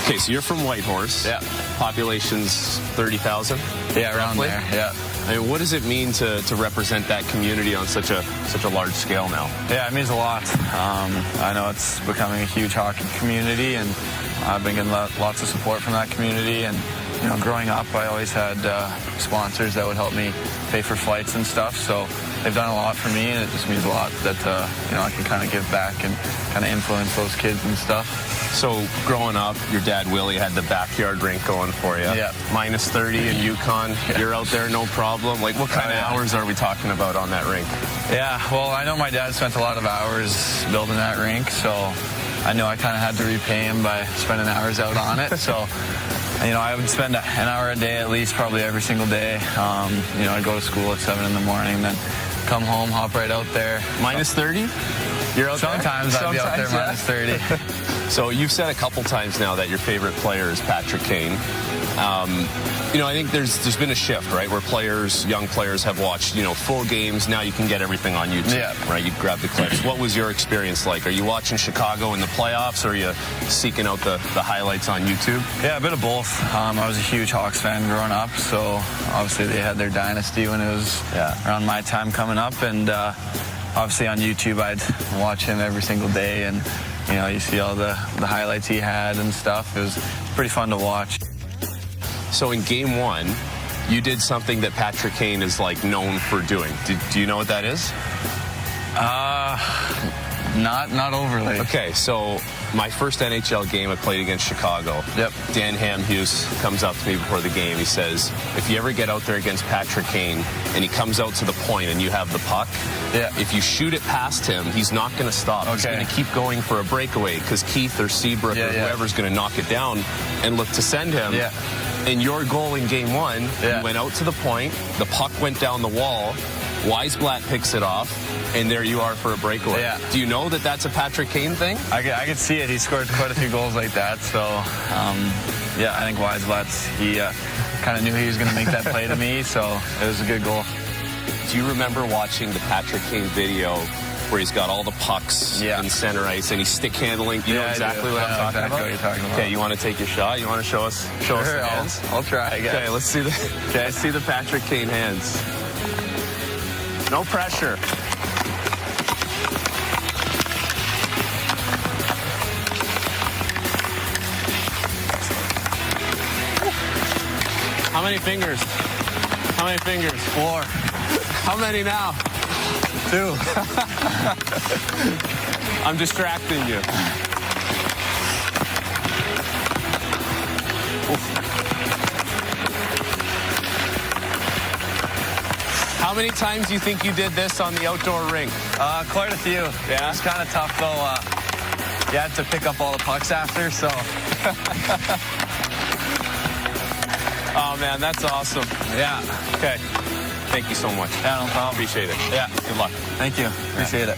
Okay, so you're from Whitehorse. Yeah. Population's 30,000? Yeah, around roughly? there, yeah. I mean, what does it mean to represent that community on such a large scale now? Yeah, it means a lot. I know it's becoming a huge hockey community, and I've been getting lots of support from that community. And you know, growing up, I always had sponsors that would help me pay for flights and stuff. So they've done a lot for me, and it just means a lot that you know, I can kind of give back and kind of influence those kids and stuff. So growing up, your dad Willie had the backyard rink going for you. Yeah. Minus 30 in Yukon. Yeah. You're out there, no problem. Like, what kind of hours are we talking about on that rink? Yeah, well, I know my dad spent a lot of hours building that rink, so I know I kind of had to repay him by spending hours out on it. So, you know, I would spend an hour a day at least, probably every single day. You know, I'd go to school at 7 in the morning, then come home, hop right out there. Minus 30? You're out Sometimes there? I'd be out there minus 30. So you've said a couple times now that your favorite player is Patrick Kane. You know, I think there's been a shift, right, where young players have watched, you know, full games. Now you can get everything on YouTube, right? You grab the clips. What was your experience like? Are you watching Chicago in the playoffs, or are you seeking out the highlights on YouTube? Yeah, a bit of both. I was a huge Hawks fan growing up, so obviously they had their dynasty when it was around my time coming up, and obviously on YouTube I'd watch him every single day, and you know, you see all the highlights he had and stuff. It was pretty fun to watch. So in game one, you did something that Patrick Kane is like known for doing. Do you know what that is? Not overly. Okay, so my first NHL game I played against Chicago. Yep. Dan Hamhuis comes up to me before the game. He says, if you ever get out there against Patrick Kane and he comes out to the point and you have the puck, if you shoot it past him, he's not going to stop. Okay. He's going to keep going for a breakaway because Keith or Seabrook or whoever's going to knock it down and look to send him. Yeah. And your goal in game one, you went out to the point, the puck went down the wall, Weisblatt picks it off, and there you are for a breakaway. Yeah. Do you know that that's a Patrick Kane thing? I could see it. He scored quite a few goals like that. So, yeah, I think Weisblatt, he kind of knew he was going to make that play to me, so it was a good goal. Do you remember watching the Patrick Kane video where he's got all the pucks in center ice and he's stick handling? You know exactly what I'm talking about? What you're talking about. Okay, you want to take your shot? You want to show us the hands? I'll try, I guess. Okay, let's see let's see the Patrick Kane hands. No pressure. How many fingers? How many fingers? 4. How many now? 2. I'm distracting you. How many times do you think you did this on the outdoor rink? Quite a few. Yeah. It was kind of tough, though. You had to pick up all the pucks after, so. Oh, man, that's awesome. Yeah. Okay. Thank you so much. Yeah, no problem. Appreciate it. Yeah. Good luck. Thank you. Appreciate it.